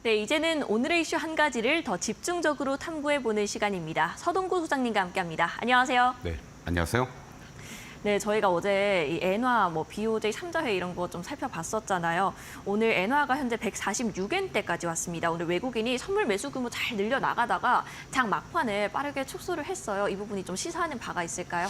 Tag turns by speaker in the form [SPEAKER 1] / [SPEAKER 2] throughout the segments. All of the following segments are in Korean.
[SPEAKER 1] 네, 이제는 오늘의 이슈 한 가지를 더 집중적으로 탐구해보는 시간입니다. 서동구 소장님과 함께합니다. 안녕하세요.
[SPEAKER 2] 네, 안녕하세요.
[SPEAKER 1] 네, 저희가 어제 이 엔화, BOJ 3자회 이런 거 좀 살펴봤었잖아요. 오늘 엔화가 현재 146엔대까지 왔습니다. 오늘 외국인이 선물 매수 규모 잘 늘려나가다가 장 막판에 빠르게 축소를 했어요. 이 부분이 좀 시사하는 바가 있을까요?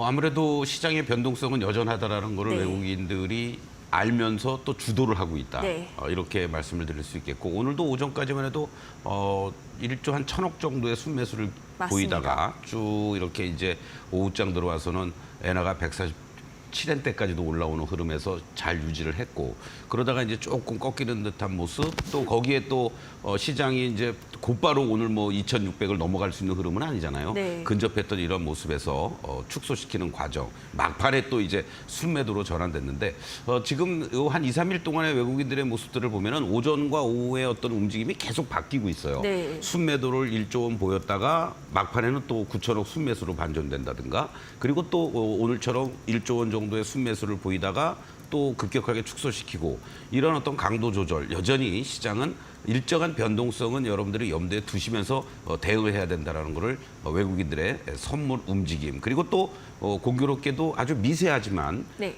[SPEAKER 2] 아무래도 시장의 변동성은 여전하다라는 거를
[SPEAKER 1] 네.
[SPEAKER 2] 외국인들이 알면서 또 주도를 하고 있다.
[SPEAKER 1] 네.
[SPEAKER 2] 이렇게 말씀을 드릴 수 있겠고 오늘도 오전까지만 해도 1조 한 1,000억 정도의 순매수를
[SPEAKER 1] 맞습니다.
[SPEAKER 2] 보이다가 쭉 이렇게 이제 오후장 들어와서는 엔화가 147엔대까지도 올라오는 흐름에서 잘 유지를 했고 그러다가 이제 조금 꺾이는 듯한 모습 또 거기에 또 시장이 이제 곧바로 오늘 2,600을 넘어갈 수 있는 흐름은 아니잖아요.
[SPEAKER 1] 네.
[SPEAKER 2] 근접했던 이런 모습에서 축소시키는 과정 막판에 또 이제 순매도로 전환됐는데 지금 한 2, 3일 동안의 외국인들의 모습들을 보면은 오전과 오후의 어떤 움직임이 계속 바뀌고 있어요.
[SPEAKER 1] 네.
[SPEAKER 2] 순매도를 1조 원 보였다가 막판에는 또 9천억 순매수로 반전된다든가 그리고 또 오늘처럼 1조 원 정도의 순매수를 보이다가 또 급격하게 축소시키고 이런 어떤 강도 조절 여전히 시장은 일정한 변동성은 여러분들이 염두에 두시면서 대응을 해야 된다는 것을 외국인들의 선물 움직임 그리고 또 공교롭게도 아주 미세하지만
[SPEAKER 1] 네.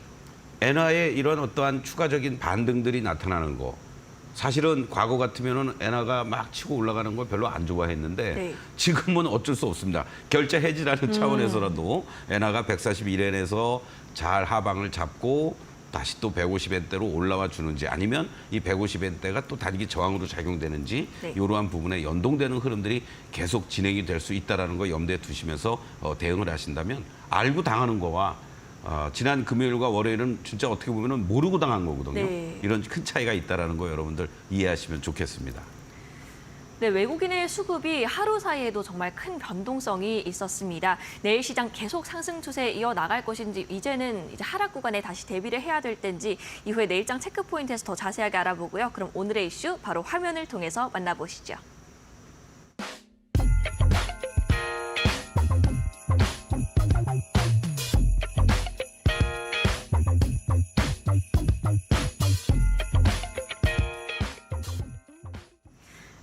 [SPEAKER 2] 엔화의 이런 어떠한 추가적인 반등들이 나타나는 거 사실은 과거 같으면은 엔화가 막 치고 올라가는 걸 별로 안 좋아했는데
[SPEAKER 1] 네.
[SPEAKER 2] 지금은 어쩔 수 없습니다. 결제 해지라는 차원에서라도 엔화가 141엔에서 잘 하방을 잡고 다시 또 150엔대로 올라와 주는지 아니면 이 150엔대가 또 단기 저항으로 작용되는지
[SPEAKER 1] 네.
[SPEAKER 2] 이러한 부분에 연동되는 흐름들이 계속 진행이 될 수 있다는 거 염두에 두시면서 대응을 하신다면 알고 당하는 거와 지난 금요일과 월요일은 진짜 어떻게 보면 모르고 당한 거거든요.
[SPEAKER 1] 네.
[SPEAKER 2] 이런 큰 차이가 있다는 거 여러분들 이해하시면 좋겠습니다.
[SPEAKER 1] 네, 외국인의 수급이 하루 사이에도 정말 큰 변동성이 있었습니다. 내일 시장 계속 상승 추세에 이어나갈 것인지 이제는 이제 하락 구간에 다시 대비를 해야 될 텐지 이후에 내일장 체크 포인트에서 더 자세하게 알아보고요. 그럼 오늘의 이슈 바로 화면을 통해서 만나보시죠.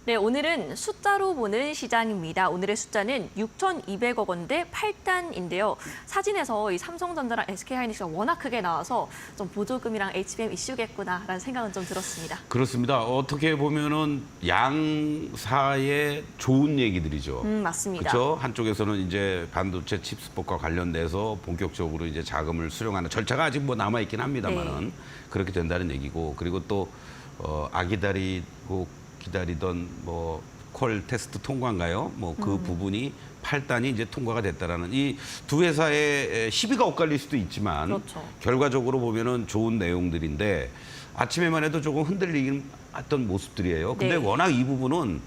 [SPEAKER 1] 네, 오늘은 숫자로 보는 시장입니다. 오늘의 숫자는 6,200억 원대 8단인데요. 사진에서 이 삼성전자랑 SK하이닉스가 워낙 크게 나와서 좀 보조금이랑 HBM 이슈겠구나라는 생각은 좀 들었습니다.
[SPEAKER 2] 그렇습니다. 어떻게 보면은 양사의 좋은 얘기들이죠.
[SPEAKER 1] 맞습니다.
[SPEAKER 2] 그렇죠. 한쪽에서는 이제 반도체 칩스폭과 관련돼서 본격적으로 이제 자금을 수령하는 절차가 아직 남아 있긴 합니다만은 그렇게 된다는 얘기고 그리고 또 기다리던 콜 테스트 통과인가요? 그 부분이 8단이 이제 통과가 됐다라는 이 두 회사의 시비가 엇갈릴 수도 있지만
[SPEAKER 1] 그렇죠.
[SPEAKER 2] 결과적으로 보면은 좋은 내용들인데 아침에만 해도 조금 흔들리긴 했던 모습들이에요. 근데
[SPEAKER 1] 네.
[SPEAKER 2] 워낙 이 부분은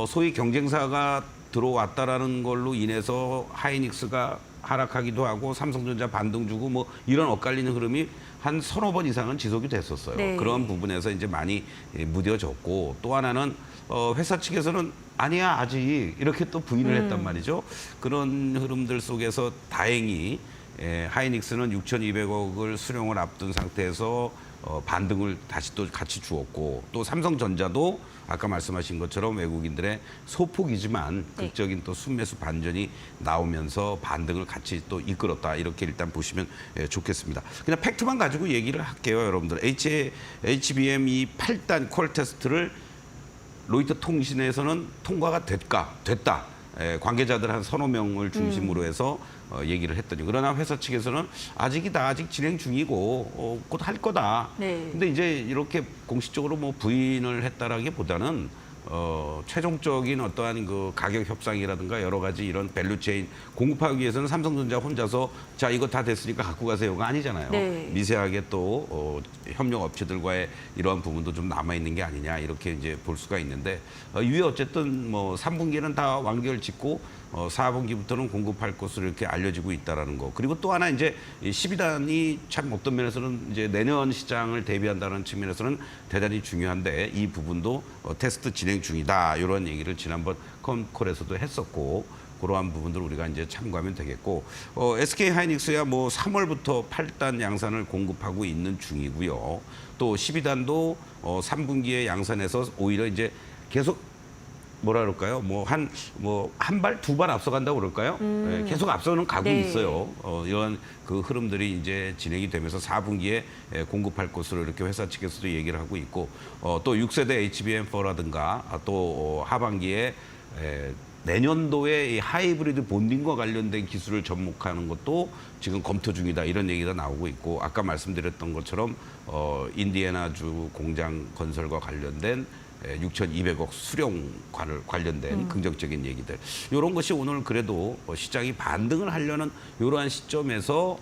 [SPEAKER 2] 소위 경쟁사가 들어왔다라는 걸로 인해서 하이닉스가 하락하기도 하고 삼성전자 반등 주고 이런 엇갈리는 흐름이 한 서너 번 이상은 지속이 됐었어요.
[SPEAKER 1] 네.
[SPEAKER 2] 그런 부분에서 이제 많이 무뎌졌고 또 하나는 회사 측에서는 아니야 아직 이렇게 또 부인을 했단 말이죠. 그런 흐름들 속에서 다행히 하이닉스는 6,200억을 수령을 앞둔 상태에서 반등을 다시 또 같이 주었고 또 삼성전자도 아까 말씀하신 것처럼 외국인들의 소폭이지만 극적인 또 순매수 반전이 나오면서 반등을 같이 또 이끌었다 이렇게 일단 보시면 좋겠습니다. 그냥 팩트만 가지고 얘기를 할게요, 여러분들. HBM 이 8단 콜 테스트를 로이터 통신에서는 통과가 됐다. 관계자들 한 서너 명을 중심으로 해서 얘기를 했더니 그러나 회사 측에서는 아직 진행 중이고 곧 할 거다.
[SPEAKER 1] 네.
[SPEAKER 2] 근데 이제 이렇게 공식적으로 부인을 했다라기보다는 최종적인 어떠한 그 가격 협상이라든가 여러 가지 이런 밸류체인 공급하기 위해서는 삼성전자 혼자서 자 이거 다 됐으니까 갖고 가세요가 아니잖아요.
[SPEAKER 1] 네.
[SPEAKER 2] 미세하게 또 협력 업체들과의 이러한 부분도 좀 남아 있는 게 아니냐 이렇게 이제 볼 수가 있는데 이후에 어쨌든 3분기는 다 완결 짓고 4분기부터는 공급할 것으로 이렇게 알려지고 있다라는 거. 그리고 또 하나 이제 12단이 참 어떤 면에서는 이제 내년 시장을 대비한다는 측면에서는 대단히 중요한데 이 부분도 테스트 진행 중이다. 이런 얘기를 지난번 컴콜에서도 했었고 그러한 부분들 우리가 이제 참고하면 되겠고 SK 하이닉스야 뭐 3월부터 8단 양산을 공급하고 있는 중이고요. 또 12단도 3분기에 양산해서 오히려 이제 계속 뭐라 그럴까요? 한 발, 두 발 앞서간다고 그럴까요? 네, 계속 앞서는 가고
[SPEAKER 1] 네.
[SPEAKER 2] 있어요. 이런 그 흐름들이 이제 진행이 되면서 4분기에 공급할 것으로 이렇게 회사 측에서도 얘기를 하고 있고, 또 6세대 HBM4라든가 또 하반기에 내년도에 이 하이브리드 본딩과 관련된 기술을 접목하는 것도 지금 검토 중이다 이런 얘기가 나오고 있고, 아까 말씀드렸던 것처럼 인디애나주 공장 건설과 관련된 6,200억 수령과를 관련된 긍정적인 얘기들, 이런 것이 오늘 그래도 시장이 반등을 하려는 이러한 시점에서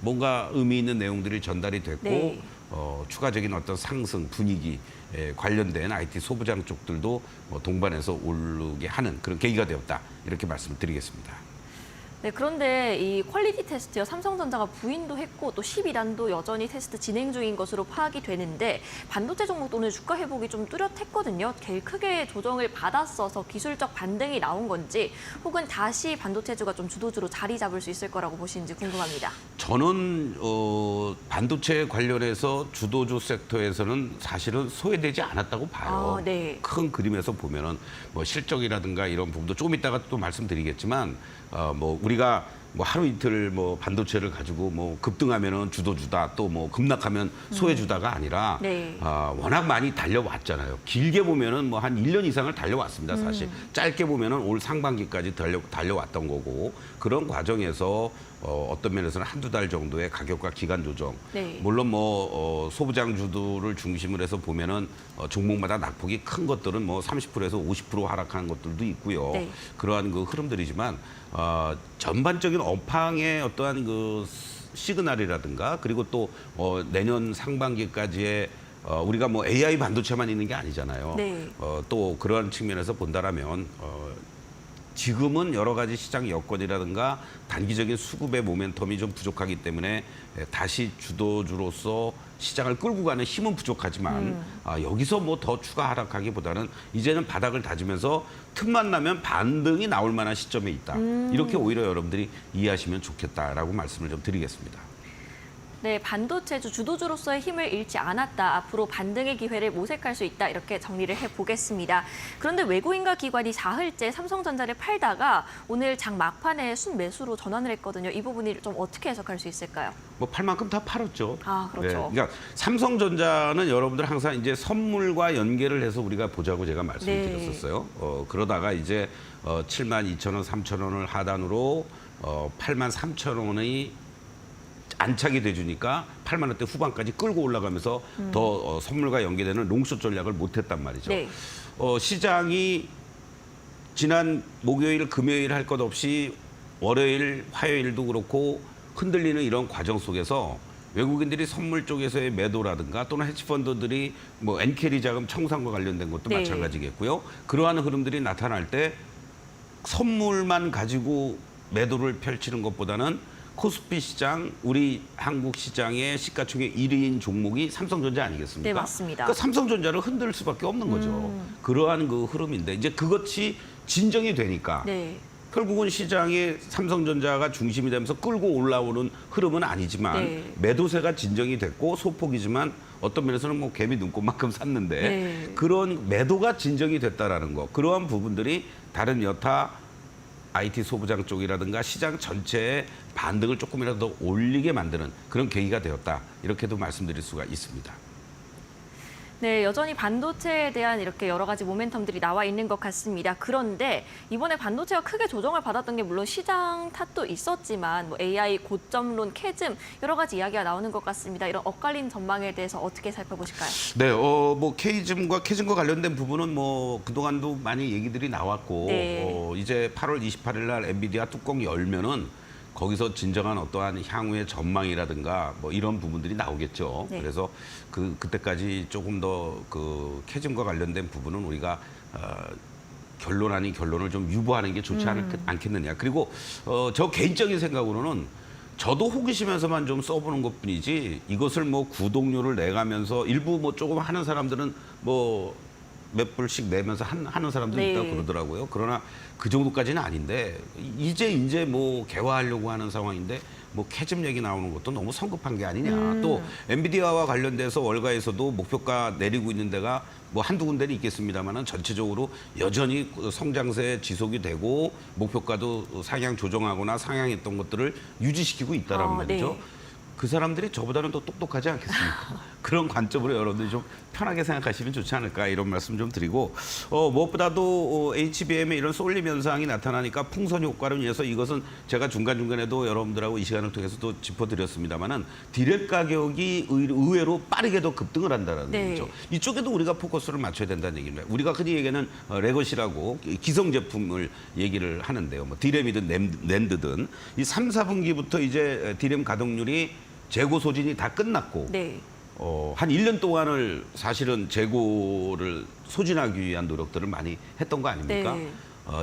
[SPEAKER 2] 뭔가 의미 있는 내용들이 전달이 됐고,
[SPEAKER 1] 네.
[SPEAKER 2] 추가적인 어떤 상승 분위기 관련된 IT 소부장 쪽들도 동반해서 오르게 하는 그런 계기가 되었다, 이렇게 말씀을 드리겠습니다.
[SPEAKER 1] 네, 그런데 이 퀄리티 테스트요, 삼성전자가 부인도 했고 또 12단도 여전히 테스트 진행 중인 것으로 파악이 되는데, 반도체 종목도 오늘 주가 회복이 좀 뚜렷했거든요. 제일 크게 조정을 받았어서 기술적 반등이 나온 건지, 혹은 다시 반도체주가 좀 주도주로 자리 잡을 수 있을 거라고 보시는지 궁금합니다.
[SPEAKER 2] 저는 반도체 관련해서 주도주 섹터에서는 사실은 소외되지 않았다고 봐요.
[SPEAKER 1] 아, 네.
[SPEAKER 2] 큰 그림에서 보면은 뭐 실적이라든가 이런 부분도 조금 이따가 또 말씀드리겠지만, 뭐 우리가 뭐 하루 이틀 뭐 반도체를 가지고 뭐 급등하면은 주도주다, 또 뭐 급락하면 소외주다가 아니라
[SPEAKER 1] 네.
[SPEAKER 2] 워낙 많이 달려왔잖아요. 길게 보면은 뭐 한 1년 이상을 달려왔습니다, 사실. 짧게 보면은 올 상반기까지 달려왔던 거고, 그런 과정에서 어떤 면에서는 한두 달 정도의 가격과 기간 조정.
[SPEAKER 1] 네.
[SPEAKER 2] 물론 뭐 소부장주들을 중심으로 해서 보면은 종목마다 낙폭이 큰 것들은 뭐 30%에서 50% 하락하는 것들도 있고요.
[SPEAKER 1] 네.
[SPEAKER 2] 그러한 그 흐름들이지만 전반적인 업황의 어떠한 그 시그널이라든가, 그리고 또 내년 상반기까지의 우리가 뭐 AI 반도체만 있는 게 아니잖아요.
[SPEAKER 1] 네.
[SPEAKER 2] 또 그러한 측면에서 본다라면 지금은 여러 가지 시장 여건이라든가 단기적인 수급의 모멘텀이 좀 부족하기 때문에 다시 주도주로서 시장을 끌고 가는 힘은 부족하지만, 여기서 뭐 더 추가 하락하기보다는 이제는 바닥을 다지면서 틈만 나면 반등이 나올 만한 시점에 있다. 이렇게 오히려 여러분들이 이해하시면 좋겠다라고 말씀을 좀 드리겠습니다.
[SPEAKER 1] 네, 반도체주 주도주로서의 힘을 잃지 않았다. 앞으로 반등의 기회를 모색할 수 있다. 이렇게 정리를 해보겠습니다. 그런데 외국인과 기관이 사흘째 삼성전자를 팔다가 오늘 장 막판에 순매수로 전환을 했거든요. 이 부분이 좀 어떻게 해석할 수 있을까요?
[SPEAKER 2] 뭐 팔 만큼 다 팔았죠.
[SPEAKER 1] 아, 그렇죠.
[SPEAKER 2] 그러니까 삼성전자는 여러분들 항상 이제 선물과 연계를 해서 우리가 보자고 제가 말씀을
[SPEAKER 1] 네.
[SPEAKER 2] 드렸었어요. 그러다가 이제 72,000원, 3,000원을 하단으로 83,000원의 안착이 돼주니까 8만 원대 후반까지 끌고 올라가면서 더 선물과 연계되는 롱숏 전략을 못했단 말이죠.
[SPEAKER 1] 네.
[SPEAKER 2] 시장이 지난 목요일, 금요일 할 것 없이 월요일, 화요일도 그렇고 흔들리는 이런 과정 속에서 외국인들이 선물 쪽에서의 매도라든가, 또는 헤지펀드들이 뭐 엔캐리 자금 청산과 관련된 것도
[SPEAKER 1] 네.
[SPEAKER 2] 마찬가지겠고요. 그러한 흐름들이 나타날 때 선물만 가지고 매도를 펼치는 것보다는 코스피 시장, 우리 한국 시장의 시가총액 1위인 종목이 삼성전자 아니겠습니까?
[SPEAKER 1] 네, 맞습니다.
[SPEAKER 2] 그러니까 삼성전자를 흔들 수밖에 없는 거죠. 그러한 그 흐름인데, 이제 그것이 진정이 되니까
[SPEAKER 1] 네.
[SPEAKER 2] 결국은 시장에 삼성전자가 중심이 되면서 끌고 올라오는 흐름은 아니지만,
[SPEAKER 1] 네.
[SPEAKER 2] 매도세가 진정이 됐고 소폭이지만 어떤 면에서는 뭐 개미 눈곱만큼 샀는데,
[SPEAKER 1] 네.
[SPEAKER 2] 그런 매도가 진정이 됐다라는 거, 그러한 부분들이 다른 여타 IT 소부장 쪽이라든가 시장 전체의 반등을 조금이라도 더 올리게 만드는 그런 계기가 되었다, 이렇게도 말씀드릴 수가 있습니다.
[SPEAKER 1] 네, 여전히 반도체에 대한 이렇게 여러 가지 모멘텀들이 나와 있는 것 같습니다. 그런데 이번에 반도체가 크게 조정을 받았던 게 물론 시장 탓도 있었지만, 뭐 AI 고점론, 캐즘 여러 가지 이야기가 나오는 것 같습니다. 이런 엇갈린 전망에 대해서 어떻게 살펴보실까요?
[SPEAKER 2] 네, 뭐 캐즘과 관련된 부분은 뭐 그동안도 많이 얘기들이 나왔고,
[SPEAKER 1] 네.
[SPEAKER 2] 이제 8월 28일 날 엔비디아 뚜껑 열면은 거기서 진정한 어떠한 향후의 전망이라든가 뭐 이런 부분들이 나오겠죠.
[SPEAKER 1] 네.
[SPEAKER 2] 그래서 그때까지 조금 더 그 캐즘과 관련된 부분은 우리가 결론 아닌 결론을 좀 유보하는 게 좋지 않겠느냐. 그리고 저 개인적인 생각으로는 저도 호기심에서만 좀 써보는 것뿐이지, 이것을 뭐 구독료를 내가면서 일부 뭐 조금 하는 사람들은 뭐 몇 불씩 내면서 하는 사람도
[SPEAKER 1] 네.
[SPEAKER 2] 있다고 그러더라고요. 그러나 그 정도까지는 아닌데 이제 뭐 개화하려고 하는 상황인데 뭐 캐즘 얘기 나오는 것도 너무 성급한 게 아니냐. 또 엔비디아와 관련돼서 월가에서도 목표가 내리고 있는 데가 뭐 한두 군데는 있겠습니다만은 전체적으로 여전히 성장세 지속이 되고 목표가도 상향 조정하거나 상향했던 것들을 유지시키고 있다라는 말이죠.
[SPEAKER 1] 네.
[SPEAKER 2] 그 사람들이 저보다는 더 똑똑하지 않겠습니까? 그런 관점으로 여러분들이 좀 편하게 생각하시면 좋지 않을까 이런 말씀 좀 드리고 무엇보다도 HBM의 이런 쏠림 현상이 나타나니까 풍선 효과로 인해서 이것은 제가 중간중간에도 여러분들하고 이 시간을 통해서도 짚어드렸습니다마는 디램 가격이 의외로 빠르게 더 급등을 한다는
[SPEAKER 1] 네.
[SPEAKER 2] 얘기죠. 이쪽에도 우리가 포커스를 맞춰야 된다는 얘기입니다. 우리가 흔히 얘기하는 레거시라고 기성 제품을 얘기를 하는데요. 뭐 디램이든 낸드든 이 3, 4분기부터 이제 디램 가동률이 재고 소진이 다 끝났고
[SPEAKER 1] 네.
[SPEAKER 2] 한 1년 동안을 사실은 재고를 소진하기 위한 노력들을 많이 했던 거 아닙니까?
[SPEAKER 1] 네.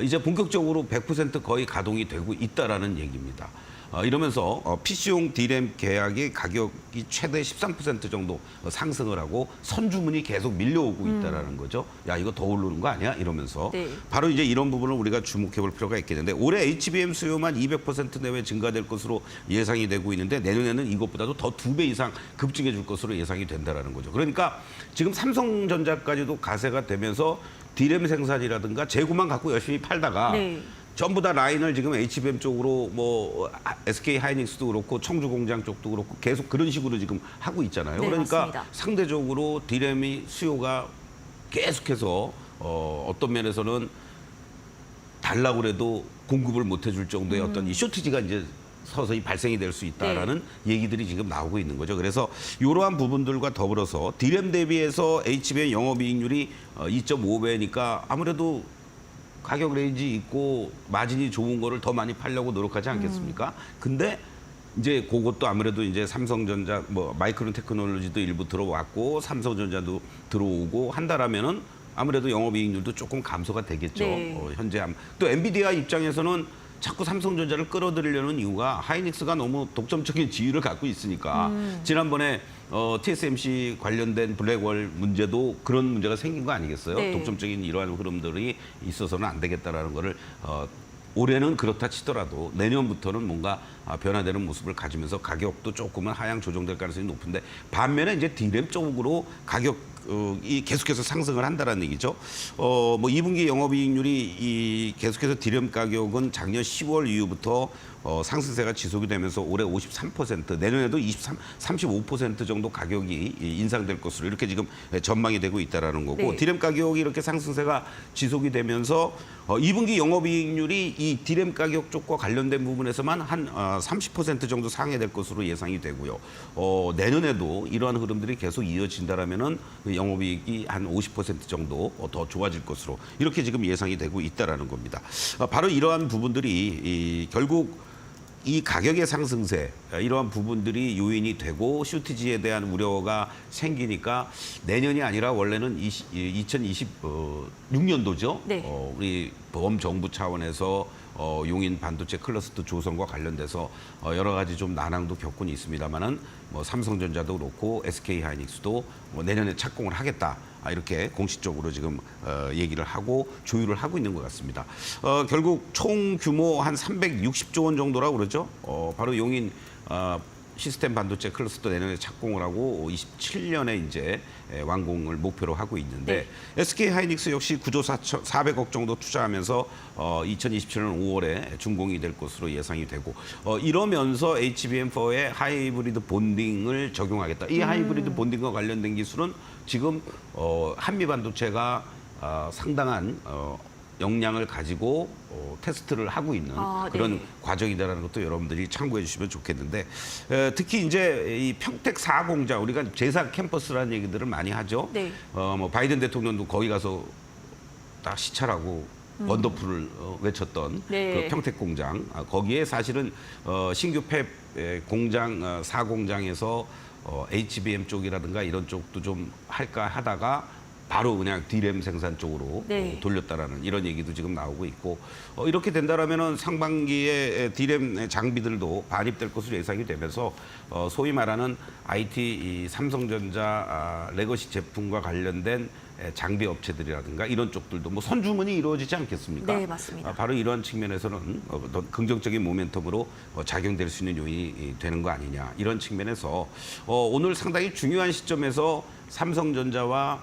[SPEAKER 2] 이제 본격적으로 100% 거의 가동이 되고 있다라는 얘기입니다. 이러면서 PC용 디램 계약의 가격이 최대 13% 정도 상승을 하고 선주문이 계속 밀려오고 있다라는 거죠. 야, 이거 더 오르는 거 아니야? 이러면서
[SPEAKER 1] 네.
[SPEAKER 2] 바로 이제 이런 부분을 우리가 주목해 볼 필요가 있겠는데 올해 HBM 수요만 200% 내외 증가될 것으로 예상이 되고 있는데 내년에는 이것보다도 더 2배 이상 급증해 줄 것으로 예상이 된다라는 거죠. 그러니까 지금 삼성전자까지도 가세가 되면서 디램 생산이라든가 재고만 갖고 열심히 팔다가
[SPEAKER 1] 네.
[SPEAKER 2] 전부 다 라인을 지금 HBM 쪽으로 뭐 SK 하이닉스도 그렇고 청주 공장 쪽도 그렇고 계속 그런 식으로 지금 하고 있잖아요.
[SPEAKER 1] 네,
[SPEAKER 2] 그러니까
[SPEAKER 1] 맞습니다.
[SPEAKER 2] 상대적으로 디램이 수요가 계속해서 어떤 면에서는 달라고 그래도 공급을 못 해줄 정도의 어떤 이 쇼티지가 이제 서서히 발생이 될 수 있다라는 얘기들이 지금 나오고 있는 거죠. 그래서 이러한 부분들과 더불어서 디램 대비해서 HBM 영업이익률이 2.5배니까 아무래도 가격 레인지 있고 마진이 좋은 거를 더 많이 팔려고 노력하지 않겠습니까? 근데 이제 그것도 아무래도 이제 삼성전자 뭐 마이크론 테크놀로지도 일부 들어왔고 삼성전자도 들어오고 한다라면은 아무래도 영업이익률도 조금 감소가 되겠죠.
[SPEAKER 1] 네.
[SPEAKER 2] 현재 또 엔비디아 입장에서는 자꾸 삼성전자를 끌어들이려는 이유가 하이닉스가 너무 독점적인 지위를 갖고 있으니까 지난번에 TSMC 관련된 블랙홀 문제도 그런 문제가 생긴 거 아니겠어요?
[SPEAKER 1] 네.
[SPEAKER 2] 독점적인 이러한 흐름들이 있어서는 안 되겠다라는 거를 올해는 그렇다 치더라도 내년부터는 뭔가 변화되는 모습을 가지면서 가격도 조금은 하향 조정될 가능성이 높은데 반면에 이제 디램 쪽으로 가격이 계속해서 상승을 한다는 얘기죠. 뭐 2분기 영업이익률이 계속해서 디램 가격은 작년 10월 이후부터 상승세가 지속이 되면서 올해 53%, 내년에도 35% 정도 가격이 인상될 것으로 이렇게 지금 전망이 되고 있다라는 거고
[SPEAKER 1] 네.
[SPEAKER 2] 디램 가격이 이렇게 상승세가 지속이 되면서 2분기 영업이익률이 이 디램 가격 쪽과 관련된 부분에서만 한 30% 정도 상회될 것으로 예상이 되고요. 내년에도 이러한 흐름들이 계속 이어진다라면은 영업이익이 한 50% 정도 더 좋아질 것으로 이렇게 지금 예상이 되고 있다라는 겁니다. 바로 이러한 부분들이 결국 이 가격의 상승세 이러한 부분들이 요인이 되고 쇼티지에 대한 우려가 생기니까 내년이 아니라 원래는 2026년도죠.
[SPEAKER 1] 네.
[SPEAKER 2] 우리 범정부 차원에서 용인 반도체 클러스터 조성과 관련돼서 여러 가지 좀 난항도 겪고는 있습니다만은 뭐 삼성전자도 그렇고 SK 하이닉스도 뭐 내년에 착공을 하겠다. 이렇게 공식적으로 지금 얘기를 하고 조율을 하고 있는 것 같습니다. 결국 총 규모 한 360조 원 정도라고 그러죠. 바로 용인 시스템 반도체 클러스터 내년에 착공을 하고 27년에 이제 완공을 목표로 하고 있는데 SK 하이닉스 역시 9조 400억 정도 투자하면서 2027년 5월에 준공이 될 것으로 예상이 되고 이러면서 HBM4의 하이브리드 본딩을 적용하겠다. 이 하이브리드 본딩과 관련된 기술은 지금 한미 반도체가 상당한 역량을 가지고 테스트를 하고 있는 그런
[SPEAKER 1] 네.
[SPEAKER 2] 과정이다라는 것도 여러분들이 참고해 주시면 좋겠는데 특히 이제 이 평택 4공장 우리가 제4 캠퍼스라는 얘기들을 많이 하죠.
[SPEAKER 1] 네.
[SPEAKER 2] 뭐 바이든 대통령도 거기 가서 딱 시찰하고 원더풀을 외쳤던
[SPEAKER 1] 네.
[SPEAKER 2] 그 평택 공장 거기에 사실은 신규 팹 공장 4공장에서 HBM 쪽이라든가 이런 쪽도 좀 할까 하다가 바로 그냥 D램 생산 쪽으로
[SPEAKER 1] 네.
[SPEAKER 2] 돌렸다라는 이런 얘기도 지금 나오고 있고 이렇게 된다라면은 상반기에 D램 장비들도 반입될 것으로 예상이 되면서 소위 말하는 IT 이 삼성전자 레거시 제품과 관련된 장비 업체들이라든가 이런 쪽들도 뭐 선주문이 이루어지지 않겠습니까?
[SPEAKER 1] 네, 맞습니다.
[SPEAKER 2] 바로 이런 측면에서는 더 긍정적인 모멘텀으로 작용될 수 있는 요인이 되는 거 아니냐 이런 측면에서 오늘 상당히 중요한 시점에서 삼성전자와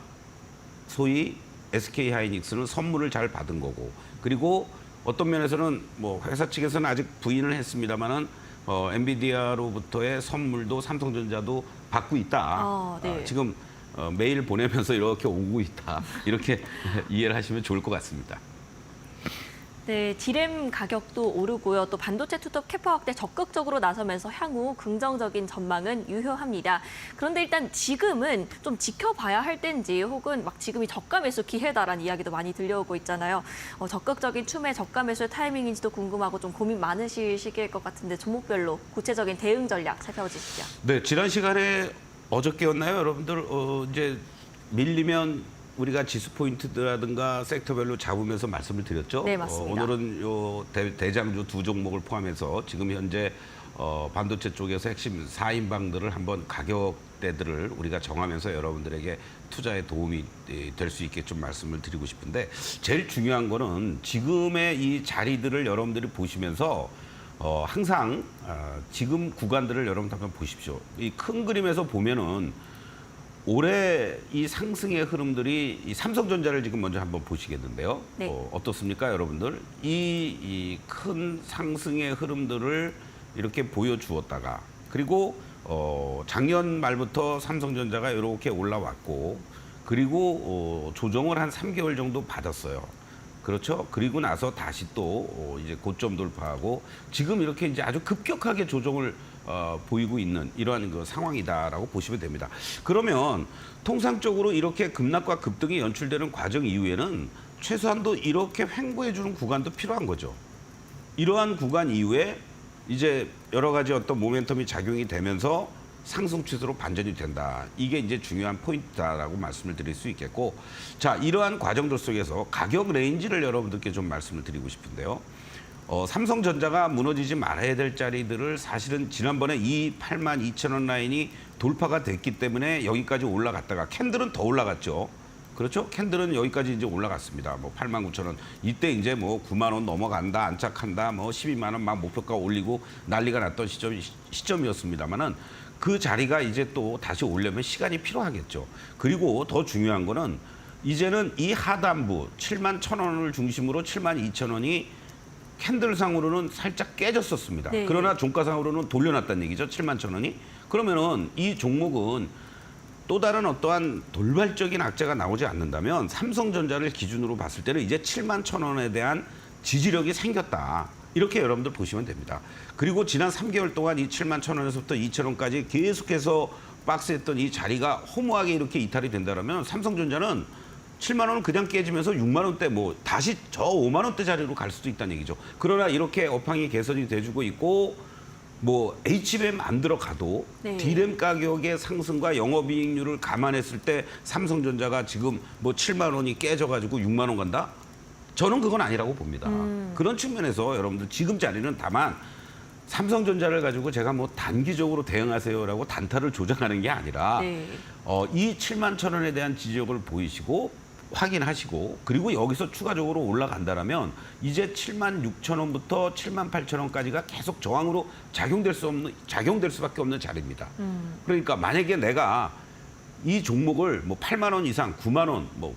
[SPEAKER 2] 소위 SK 하이닉스는 선물을 잘 받은 거고 그리고 어떤 면에서는 뭐 회사 측에서는 아직 부인을 했습니다만은 엔비디아로부터의 선물도 삼성전자도 받고 있다.
[SPEAKER 1] 네.
[SPEAKER 2] 지금 메일 보내면서 이렇게 오고 있다. 이렇게 이해를 하시면 좋을 것 같습니다.
[SPEAKER 1] 네, D램 가격도 오르고요. 또 반도체 투톱 캐파 확대 적극적으로 나서면서 향후 긍정적인 전망은 유효합니다. 그런데 일단 지금은 좀 지켜봐야 할 때인지 혹은 막 지금이 저가 매수 기회다라는 이야기도 많이 들려오고 있잖아요. 적극적인 추매 저가 매수 타이밍인지도 궁금하고 좀 고민 많으실 시기일 것 같은데 종목별로 구체적인 대응 전략 살펴주시죠.
[SPEAKER 2] 네, 지난 시간에 어저께였나요, 여러분들? 이제 밀리면 우리가 지수 포인트라든가 섹터별로 잡으면서 말씀을 드렸죠.
[SPEAKER 1] 네, 맞습니다.
[SPEAKER 2] 오늘은 요 대장주 두 종목을 포함해서 지금 현재 반도체 쪽에서 핵심 4인방들을 한번 가격대들을 우리가 정하면서 여러분들에게 투자에 도움이 될 수 있게 좀 말씀을 드리고 싶은데 제일 중요한 거는 지금의 이 자리들을 여러분들이 보시면서 항상 지금 구간들을 여러분들 한번 보십시오. 이 큰 그림에서 보면은 올해 이 상승의 흐름들이 이 삼성전자를 지금 먼저 한번 보시겠는데요.
[SPEAKER 1] 네.
[SPEAKER 2] 어떻습니까, 여러분들? 이 큰 상승의 흐름들을 이렇게 보여주었다가 그리고 작년 말부터 삼성전자가 이렇게 올라왔고 그리고 조정을 한 3개월 정도 받았어요. 그렇죠. 그리고 나서 다시 또 이제 고점 돌파하고 지금 이렇게 이제 아주 급격하게 조정을 보이고 있는 이러한 그 상황이다라고 보시면 됩니다. 그러면 통상적으로 이렇게 급락과 급등이 연출되는 과정 이후에는 최소한도 이렇게 횡보해주는 구간도 필요한 거죠. 이러한 구간 이후에 이제 여러 가지 어떤 모멘텀이 작용이 되면서 상승 추세로 반전이 된다. 이게 이제 중요한 포인트다라고 말씀을 드릴 수 있겠고, 자, 이러한 과정들 속에서 가격 레인지를 여러분들께 좀 말씀을 드리고 싶은데요. 삼성전자가 무너지지 말아야 될 자리들을 사실은 지난번에 이 82,000원 라인이 돌파가 됐기 때문에 여기까지 올라갔다가 캔들은 더 올라갔죠. 그렇죠? 캔들은 여기까지 이제 올라갔습니다. 뭐 89,000원. 이때 이제 뭐 9만 원 넘어간다, 안착한다, 뭐 12만 원 막 목표가 올리고 난리가 났던 시점이었습니다만은 그 자리가 이제 또 다시 오려면 시간이 필요하겠죠. 그리고 더 중요한 거는 이제는 이 하단부 71,000원을 중심으로 72,000원이 캔들상으로는 살짝 깨졌었습니다.
[SPEAKER 1] 네.
[SPEAKER 2] 그러나 종가상으로는 돌려놨다는 얘기죠. 71,000원이. 그러면은 이 종목은 또 다른 어떠한 돌발적인 악재가 나오지 않는다면 삼성전자를 기준으로 봤을 때는 이제 71,000원에 대한 지지력이 생겼다. 이렇게 여러분들 보시면 됩니다. 그리고 지난 3개월 동안 이 71,000원에서부터 2,000원까지 계속해서 박스했던 이 자리가 허무하게 이렇게 이탈이 된다면 삼성전자는 7만 원은 그냥 깨지면서 6만 원대 뭐 다시 저 5만 원대 자리로 갈 수도 있다는 얘기죠. 그러나 이렇게 업황이 개선이 돼주고 있고 뭐 HBM 안 들어가도
[SPEAKER 1] 네.
[SPEAKER 2] D램 가격의 상승과 영업이익률을 감안했을 때 삼성전자가 지금 뭐 7만 원이 깨져가지고 6만 원 간다? 저는 그건 아니라고 봅니다. 그런 측면에서 여러분들 지금 자리는 다만 삼성전자를 가지고 제가 뭐 단기적으로 대응하세요라고 단타를 조정하는 게 아니라
[SPEAKER 1] 네.
[SPEAKER 2] 이 71,000원에 대한 지지력을 보이시고 확인하시고 그리고 여기서 추가적으로 올라간다라면 이제 76,000원부터 78,000원까지가 계속 저항으로 작용될 수밖에 없는 자리입니다. 그러니까 만약에 내가 이 종목을 뭐 8만 원 이상, 9만 원 뭐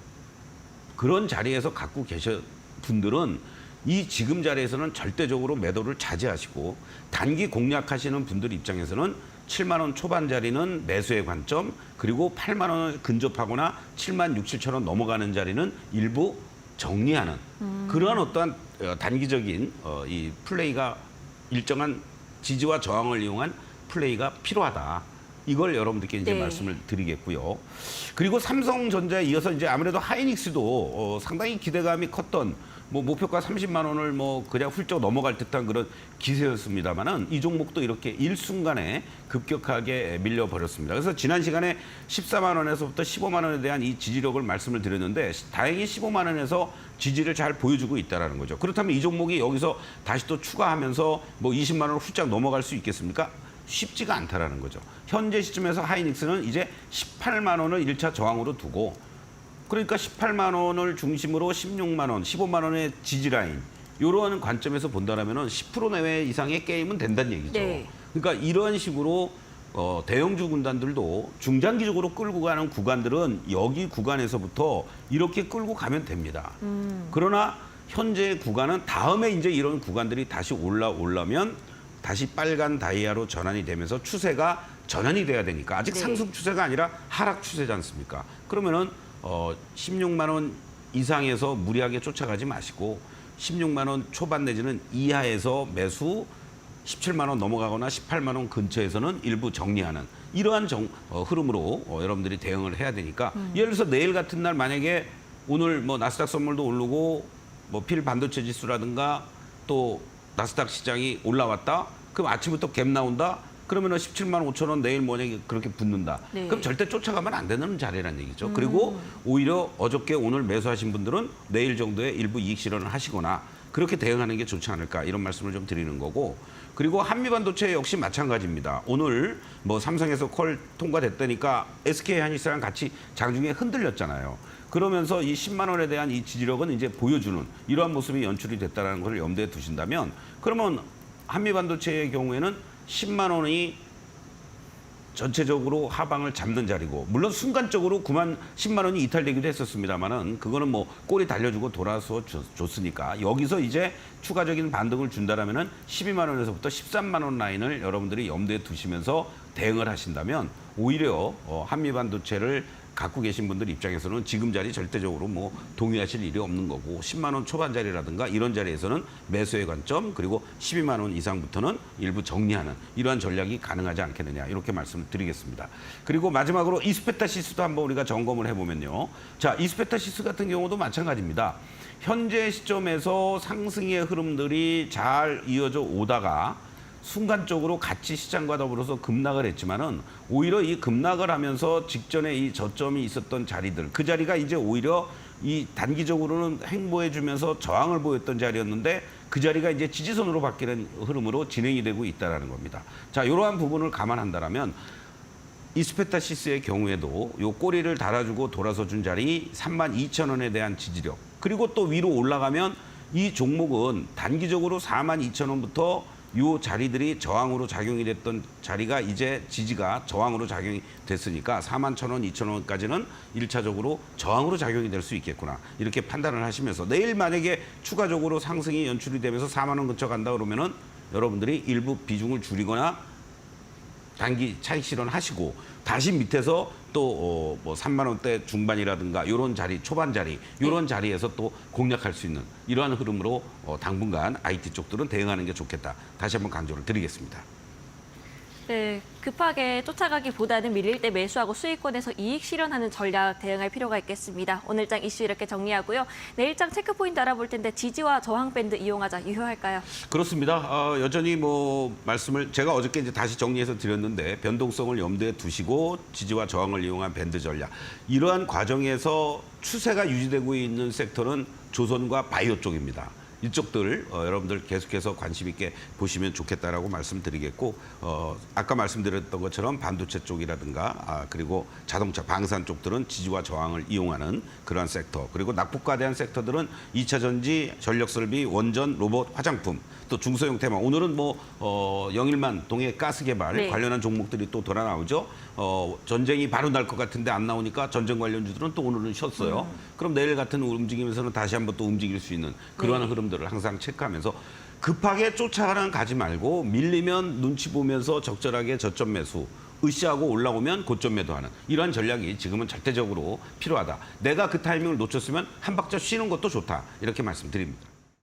[SPEAKER 2] 그런 자리에서 갖고 계신 분들은 이 지금 자리에서는 절대적으로 매도를 자제하시고 단기 공략하시는 분들 입장에서는 7만 원 초반 자리는 매수의 관점 그리고 8만 원을 근접하거나 7만 6, 7천 원 넘어가는 자리는 일부 정리하는 그러한 어떠한 단기적인 이 플레이가 일정한 지지와 저항을 이용한 플레이가 필요하다. 이걸 여러분들께 이제
[SPEAKER 1] 네.
[SPEAKER 2] 말씀을 드리겠고요. 그리고 삼성전자에 이어서 이제 아무래도 하이닉스도 상당히 기대감이 컸던 뭐 목표가 30만 원을 뭐 그냥 훌쩍 넘어갈 듯한 그런 기세였습니다만은 이 종목도 이렇게 일순간에 급격하게 밀려버렸습니다. 그래서 지난 시간에 14만 원에서부터 15만 원에 대한 이 지지력을 말씀을 드렸는데 다행히 15만 원에서 지지를 잘 보여주고 있다는 거죠. 그렇다면 이 종목이 여기서 다시 또 추가하면서 뭐 20만 원을 훌쩍 넘어갈 수 있겠습니까? 쉽지가 않다라는 거죠. 현재 시점에서 하이닉스는 이제 18만 원을 1차 저항으로 두고 그러니까 18만 원을 중심으로 16만 원, 15만 원의 지지 라인 이런 관점에서 본다라면은 10% 내외 이상의 게임은 된다는 얘기죠.
[SPEAKER 1] 네.
[SPEAKER 2] 그러니까 이런 식으로 대형주 군단들도 중장기적으로 끌고 가는 구간들은 여기 구간에서부터 이렇게 끌고 가면 됩니다. 그러나 현재 구간은 다음에 이제 이런 구간들이 다시 올라오려면 다시 빨간 다이아로 전환이 되면서 추세가 전환이 돼야 되니까 아직
[SPEAKER 1] 네.
[SPEAKER 2] 상승 추세가 아니라 하락 추세지 않습니까? 그러면은 16만 원 이상에서 무리하게 쫓아가지 마시고 16만 원 초반 내지는 이하에서 매수 17만 원 넘어가거나 18만 원 근처에서는 일부 정리하는 이러한 흐름으로 여러분들이 대응을 해야 되니까 예를 들어서 내일 같은 날 만약에 오늘 뭐 나스닥 선물도 오르고 뭐 필 반도체 지수라든가 또 나스닥 시장이 올라왔다. 그럼 아침부터 갭 나온다. 그러면은 17만 5천 원 내일 만약에 그렇게 붙는다.
[SPEAKER 1] 네.
[SPEAKER 2] 그럼 절대 쫓아가면 안 되는 자리라는 얘기죠. 그리고 오히려 어저께 오늘 매수하신 분들은 내일 정도에 일부 이익 실현을 하시거나 그렇게 대응하는 게 좋지 않을까 이런 말씀을 좀 드리는 거고 그리고 한미반도체 역시 마찬가지입니다. 오늘 뭐 삼성에서 콜 통과됐다니까 SK 하이닉스랑 같이 장중에 흔들렸잖아요. 그러면서 이 10만 원에 대한 이 지지력은 이제 보여주는 이러한 모습이 연출이 됐다는 것을 염두에 두신다면 그러면 한미반도체의 경우에는 10만 원이 전체적으로 하방을 잡는 자리고 물론 순간적으로 10만 원이 이탈되기도 했었습니다만은 그거는 뭐 꼬리 달려주고 돌아서 줬으니까 여기서 이제 추가적인 반등을 준다라면은 12만 원에서부터 13만 원 라인을 여러분들이 염두에 두시면서 대응을 하신다면 오히려 한미반도체를 갖고 계신 분들 입장에서는 지금 자리 절대적으로 뭐 동의하실 일이 없는 거고 10만 원 초반 자리라든가 이런 자리에서는 매수의 관점 그리고 12만 원 이상부터는 일부 정리하는 이러한 전략이 가능하지 않겠느냐 이렇게 말씀을 드리겠습니다. 그리고 마지막으로 이스페타시스도 한번 우리가 점검을 해보면요. 자, 이스페타시스 같은 경우도 마찬가지입니다. 현재 시점에서 상승의 흐름들이 잘 이어져 오다가 순간적으로 같이 시장과 더불어서 급락을 했지만은 오히려 이 급락을 하면서 직전에 이 저점이 있었던 자리들 그 자리가 이제 오히려 이 단기적으로는 횡보해 주면서 저항을 보였던 자리였는데 그 자리가 이제 지지선으로 바뀌는 흐름으로 진행이 되고 있다라는 겁니다. 자, 이러한 부분을 감안한다라면 이스페타시스의 경우에도 요 꼬리를 달아주고 돌아서 준 자리 32,000원에 대한 지지력 그리고 또 위로 올라가면 이 종목은 단기적으로 42,000원부터 요 자리들이 저항으로 작용이 됐던 자리가 이제 지지가 저항으로 작용이 됐으니까 41,000원, 2,000원까지는 1차적으로 저항으로 작용이 될 수 있겠구나. 이렇게 판단을 하시면서 내일 만약에 추가적으로 상승이 연출이 되면서 4만 원 근처 간다 그러면은 여러분들이 일부 비중을 줄이거나 단기 차익 실현하시고 다시 밑에서 또 뭐 3만 원대 중반이라든가 이런 자리 초반 자리 이런 자리에서 또 공략할 수 있는 이러한 흐름으로 당분간 IT 쪽들은 대응하는 게 좋겠다. 다시 한번 강조를 드리겠습니다.
[SPEAKER 1] 네, 급하게 쫓아가기보다는 밀릴 때 매수하고 수익권에서 이익 실현하는 전략 대응할 필요가 있겠습니다. 오늘장 이슈 이렇게 정리하고요. 내일장 체크포인트 알아볼 텐데 지지와 저항 밴드 이용하자 유효할까요?
[SPEAKER 2] 그렇습니다. 여전히 뭐 말씀을 제가 어저께 이제 다시 정리해서 드렸는데 변동성을 염두에 두시고 지지와 저항을 이용한 밴드 전략 이러한 과정에서 추세가 유지되고 있는 섹터는 조선과 바이오 쪽입니다. 이쪽들 여러분들 계속해서 관심 있게 보시면 좋겠다라고 말씀드리겠고 아까 말씀드렸던 것처럼 반도체 쪽이라든가 그리고 자동차 방산 쪽들은 지지와 저항을 이용하는 그러한 섹터 그리고 낙폭과대한 섹터들은 2차 전지, 전력설비, 원전, 로봇, 화장품 또 중소형 테마 오늘은 뭐 영일만 동해 가스 개발
[SPEAKER 1] 네.
[SPEAKER 2] 관련한 종목들이 또 돌아 나오죠. 전쟁이 바로 날 것 같은데 안 나오니까 전쟁 관련주들은 또 오늘은 쉬었어요. 그럼 내일 같은 움직임에서는 다시 한번 또 움직일 수 있는 그러한 흐름들을 항상 체크하면서 급하게 쫓아가는 가지 말고 밀리면 눈치 보면서 적절하게 저점 매수 으쌰하고 올라오면 고점 매도하는 이러한 전략이 지금은 절대적으로 필요하다. 내가 그 타이밍을 놓쳤으면 한 박자 쉬는 것도 좋다. 이렇게 말씀드립니다.